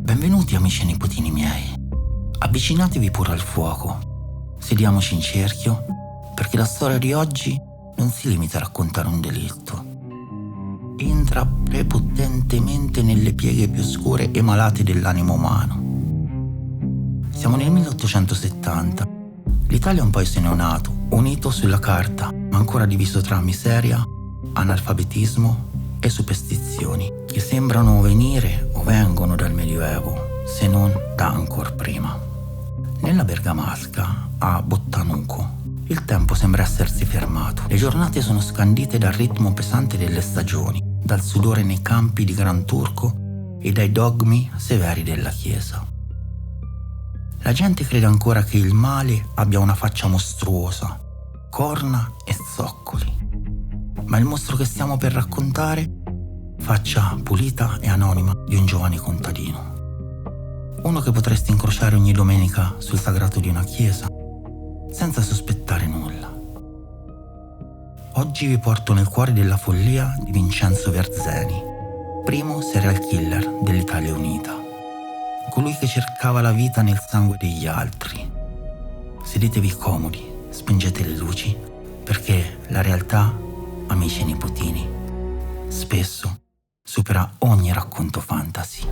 Benvenuti amici e nipotini miei. Avvicinatevi pure al fuoco. Sediamoci in cerchio, perché la storia di oggi non si limita a raccontare un delitto. Entra prepotentemente nelle pieghe più oscure e malate dell'animo umano. Siamo nel 1870. L'Italia è un paese neonato, unito sulla carta, ma ancora diviso tra miseria, analfabetismo e superstizioni che sembrano venire o vengono dal Medioevo, se non da ancor prima. Nella Bergamasca, a Bottanuco, il tempo sembra essersi fermato. Le giornate sono scandite dal ritmo pesante delle stagioni, dal sudore nei campi di Gran Turco e dai dogmi severi della Chiesa. La gente crede ancora che il male abbia una faccia mostruosa, corna e zoccoli. Ma il mostro che stiamo per raccontare, faccia pulita e anonima di un giovane contadino. Uno che potresti incrociare ogni domenica sul sagrato di una chiesa, senza sospettare nulla. Oggi vi porto nel cuore della follia di Vincenzo Verzeni, primo serial killer dell'Italia Unita. Colui che cercava la vita nel sangue degli altri. Sedetevi comodi, spengete le luci, perché la realtà, amici e nipotini, spesso supera ogni racconto fantasy.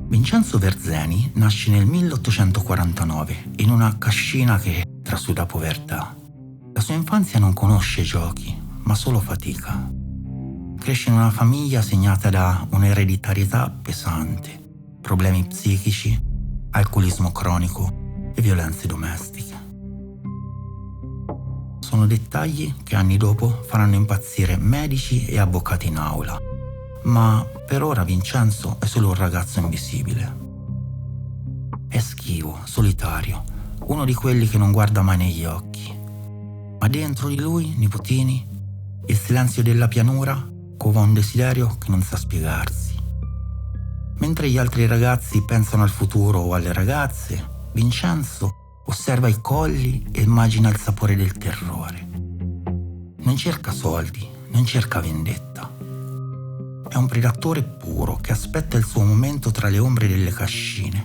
Vincenzo Verzeni nasce nel 1849 in una cascina che trasuda povertà. La sua infanzia non conosce giochi, ma solo fatica. Cresce in una famiglia segnata da un'ereditarietà pesante, problemi psichici, alcolismo cronico e violenze domestiche. Sono dettagli che anni dopo faranno impazzire medici e avvocati in aula. Ma per ora Vincenzo è solo un ragazzo invisibile. È schivo, solitario, uno di quelli che non guarda mai negli occhi. Ma dentro di lui, nipotini, il silenzio della pianura cova un desiderio che non sa spiegarsi. Mentre gli altri ragazzi pensano al futuro o alle ragazze, Vincenzo osserva i colli e immagina il sapore del terrore. Non cerca soldi, non cerca vendetta. È un predatore puro che aspetta il suo momento tra le ombre delle cascine.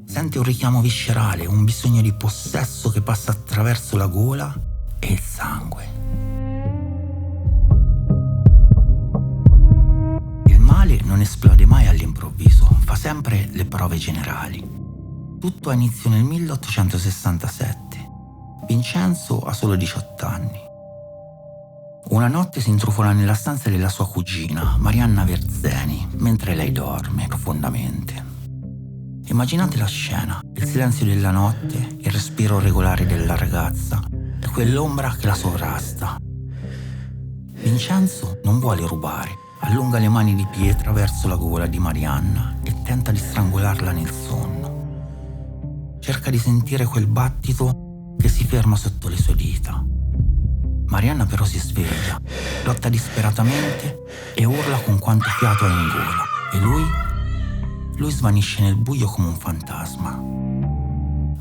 Sente un richiamo viscerale, un bisogno di possesso che passa attraverso la gola e il sangue. Il male non esplode mai all'improvviso, fa sempre le prove generali. Tutto ha inizio nel 1867. Vincenzo ha solo 18 anni. Una notte si intrufola nella stanza della sua cugina, Marianna Verzeni, mentre lei dorme profondamente. Immaginate la scena, il silenzio della notte, il respiro regolare della ragazza e quell'ombra che la sovrasta. Vincenzo non vuole rubare, allunga le mani di pietra verso la gola di Marianna e tenta di strangolarla nel sonno. Cerca di sentire quel battito che si ferma sotto le sue dita. Marianna però si sveglia, lotta disperatamente e urla con quanto fiato ha in gola. E lui svanisce nel buio come un fantasma.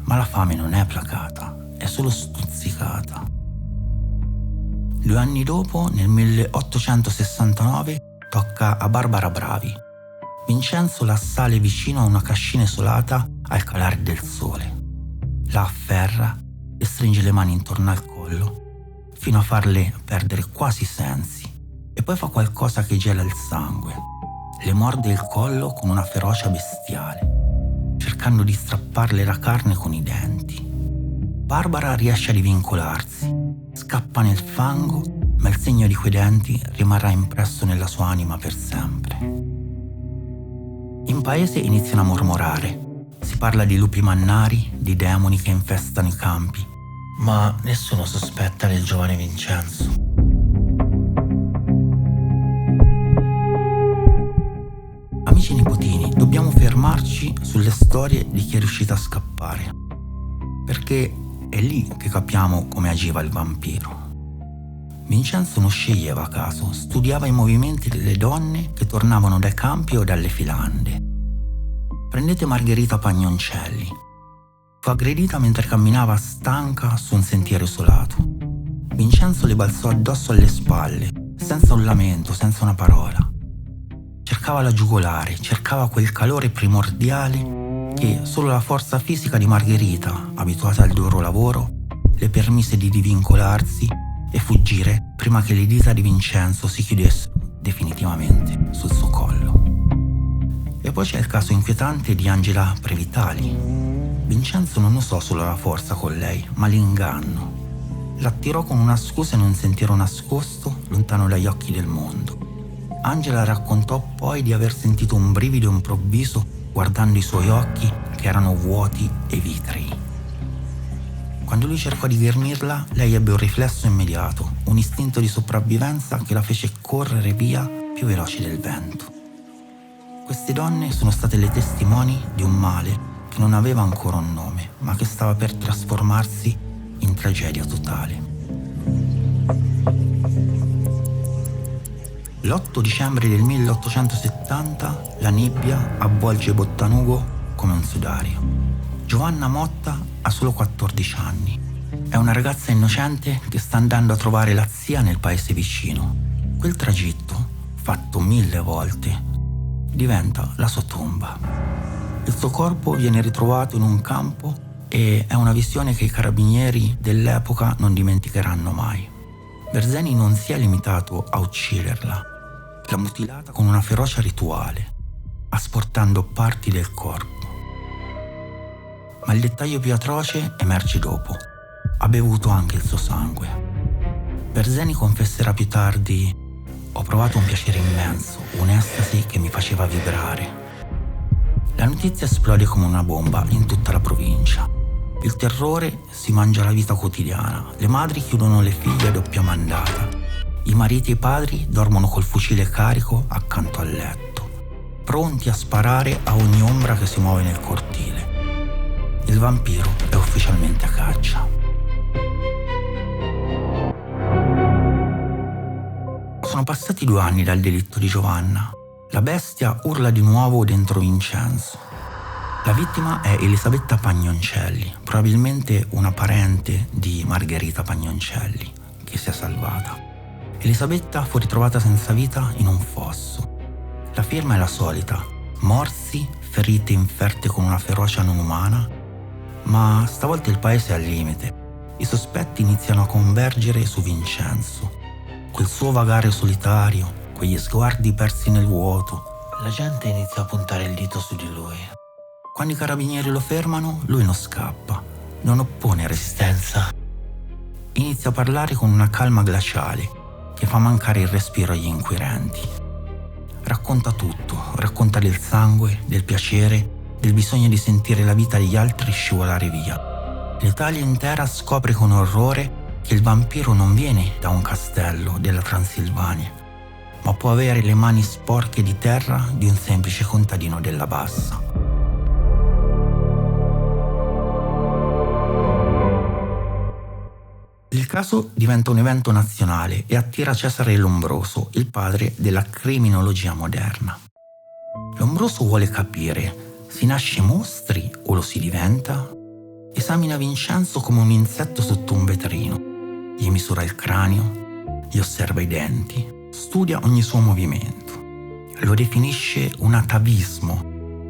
Ma la fame non è placata, è solo stuzzicata. 2 anni dopo, nel 1869, tocca a Barbara Bravi. Vincenzo la assale vicino a una cascina isolata al calare del sole. La afferra e stringe le mani intorno al collo fino a farle perdere quasi i sensi, e poi fa qualcosa che gela il sangue. Le morde il collo con una ferocia bestiale, cercando di strapparle la carne con i denti. Barbara riesce a divincolarsi, scappa nel fango, ma il segno di quei denti rimarrà impresso nella sua anima per sempre. In paese iniziano a mormorare. Si parla di lupi mannari, di demoni che infestano i campi, ma nessuno sospetta del giovane Vincenzo. oggi sulle storie di chi è riuscito a scappare, perché è lì che capiamo come agiva il vampiro. Vincenzo non sceglieva a caso, studiava i movimenti delle donne che tornavano dai campi o dalle filande. Prendete Margherita Pagnoncelli. Fu aggredita mentre camminava stanca su un sentiero isolato. Vincenzo le balzò addosso alle spalle, senza un lamento, senza una parola. Cercava la giugolare, cercava quel calore primordiale che solo la forza fisica di Margherita, abituata al duro lavoro, le permise di divincolarsi e fuggire prima che le dita di Vincenzo si chiudessero definitivamente sul suo collo. E poi c'è il caso inquietante di Angela Previtali. Vincenzo non usò solo la forza con lei, ma l'inganno. L'attirò con una scusa in un sentiero nascosto, lontano dagli occhi del mondo. Angela raccontò poi di aver sentito un brivido improvviso guardando i suoi occhi che erano vuoti e vitrei. Quando lui cercò di ghermirla, lei ebbe un riflesso immediato, un istinto di sopravvivenza che la fece correre via più veloce del vento. Queste donne sono state le testimoni di un male che non aveva ancora un nome, ma che stava per trasformarsi in tragedia totale. L'8 dicembre del 1870 la nebbia avvolge Bottanugo come un sudario. Giovanna Motta ha solo 14 anni. È una ragazza innocente che sta andando a trovare la zia nel paese vicino. Quel tragitto, fatto 1000 volte, diventa la sua tomba. Il suo corpo viene ritrovato in un campo e è una visione che i carabinieri dell'epoca non dimenticheranno mai. Berzeni non si è limitato a ucciderla, l'ha mutilata con una ferocia rituale, asportando parti del corpo. Ma il dettaglio più atroce emerge dopo. Ha bevuto anche il suo sangue. Berzeni confesserà più tardi: ho provato un piacere immenso, un'estasi che mi faceva vibrare. La notizia esplode come una bomba in tutta la provincia. Il terrore si mangia la vita quotidiana. Le madri chiudono le figlie a doppia mandata. I mariti e i padri dormono col fucile carico accanto al letto, pronti a sparare a ogni ombra che si muove nel cortile. Il vampiro è ufficialmente a caccia. Sono passati 2 anni dal delitto di Giovanna. La bestia urla di nuovo dentro Vincenzo. La vittima è Elisabetta Pagnoncelli, probabilmente una parente di Margherita Pagnoncelli, che si è salvata. Elisabetta fu ritrovata senza vita in un fosso. La firma è la solita: morsi, ferite inferte con una ferocia non umana, ma stavolta il paese è al limite. I sospetti iniziano a convergere su Vincenzo. Quel suo vagare solitario, quegli sguardi persi nel vuoto. La gente inizia a puntare il dito su di lui. Quando i carabinieri lo fermano, lui non scappa, non oppone resistenza. Inizia a parlare con una calma glaciale che fa mancare il respiro agli inquirenti. Racconta tutto, racconta del sangue, del piacere, del bisogno di sentire la vita degli altri scivolare via. L'Italia intera scopre con orrore che il vampiro non viene da un castello della Transilvania, ma può avere le mani sporche di terra di un semplice contadino della Bassa. Il caso diventa un evento nazionale e attira Cesare Lombroso, il padre della criminologia moderna. Lombroso vuole capire: si nasce mostri o lo si diventa? Esamina Vincenzo come un insetto sotto un vetrino. Gli misura il cranio, gli osserva i denti, studia ogni suo movimento. Lo definisce un atavismo,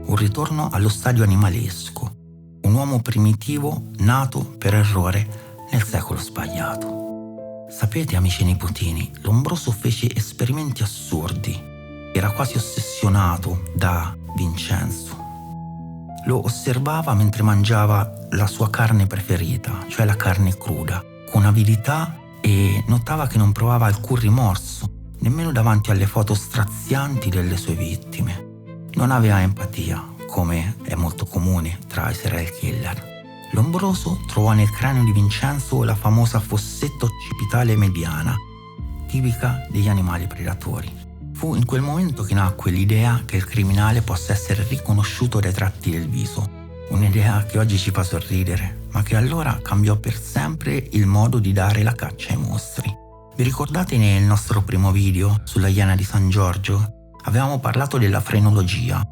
un ritorno allo stadio animalesco, un uomo primitivo nato per errore nel secolo sbagliato. Sapete, amici nipotini, Lombroso fece esperimenti assurdi. Era quasi ossessionato da Vincenzo. Lo osservava mentre mangiava la sua carne preferita, cioè la carne cruda, con avidità, e notava che non provava alcun rimorso, nemmeno davanti alle foto strazianti delle sue vittime. Non aveva empatia, come è molto comune tra i serial killer. Lombroso trovò nel cranio di Vincenzo la famosa fossetta occipitale mediana, tipica degli animali predatori. Fu in quel momento che nacque l'idea che il criminale possa essere riconosciuto dai tratti del viso. Un'idea che oggi ci fa sorridere, ma che allora cambiò per sempre il modo di dare la caccia ai mostri. Vi ricordate nel nostro primo video sulla Iena di San Giorgio? Avevamo parlato della frenologia,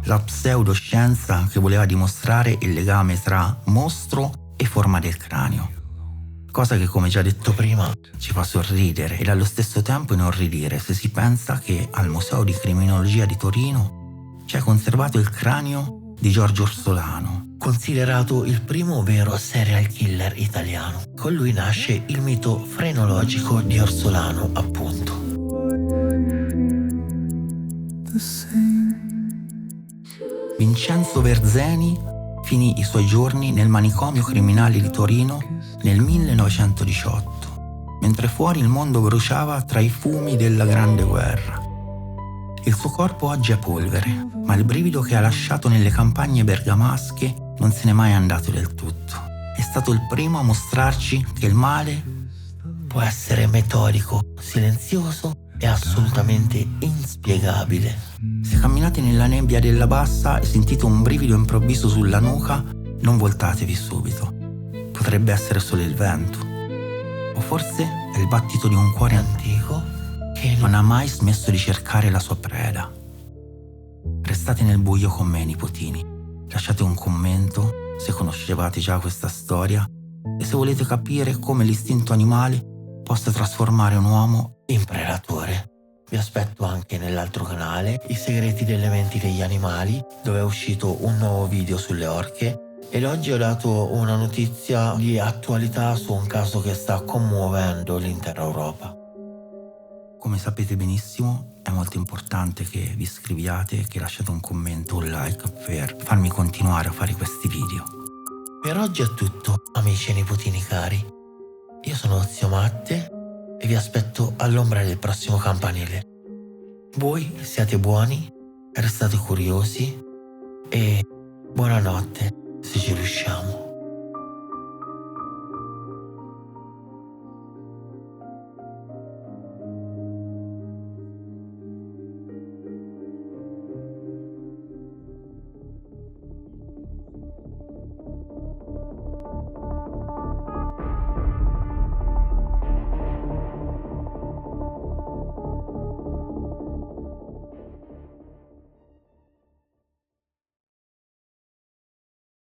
la pseudoscienza che voleva dimostrare il legame tra mostro e forma del cranio. Cosa che, come già detto prima, ci fa sorridere ed allo stesso tempo inorridire se si pensa che al Museo di Criminologia di Torino c'è conservato il cranio di Giorgio Orsolano, considerato il primo vero serial killer italiano. Con lui nasce il mito frenologico di Orsolano, appunto. Vincenzo Verzeni finì i suoi giorni nel manicomio criminale di Torino nel 1918, mentre fuori il mondo bruciava tra i fumi della Grande Guerra. Il suo corpo oggi è polvere, ma il brivido che ha lasciato nelle campagne bergamasche non se n'è mai andato del tutto. È stato il primo a mostrarci che il male può essere metodico, silenzioso e assolutamente inspiegabile. Se camminate nella nebbia della bassa e sentite un brivido improvviso sulla nuca, non voltatevi subito. Potrebbe essere solo il vento. O forse è il battito di un cuore antico che non ha mai smesso di cercare la sua preda. Restate nel buio con me, nipotini. Lasciate un commento se conoscevate già questa storia e se volete capire come l'istinto animale possa trasformare un uomo in predatore. Vi aspetto anche nell'altro canale, I segreti delle menti degli animali, dove è uscito un nuovo video sulle orche, ed oggi ho dato una notizia di attualità su un caso che sta commuovendo l'intera Europa. Come sapete benissimo, è molto importante che vi iscriviate, che lasciate un commento, un like per farmi continuare a fare questi video. Per oggi è tutto, amici e nipotini cari. Io sono Zio Matte e vi aspetto all'ombra del prossimo campanile. Voi siate buoni, restate curiosi e buonanotte se ci riusciamo.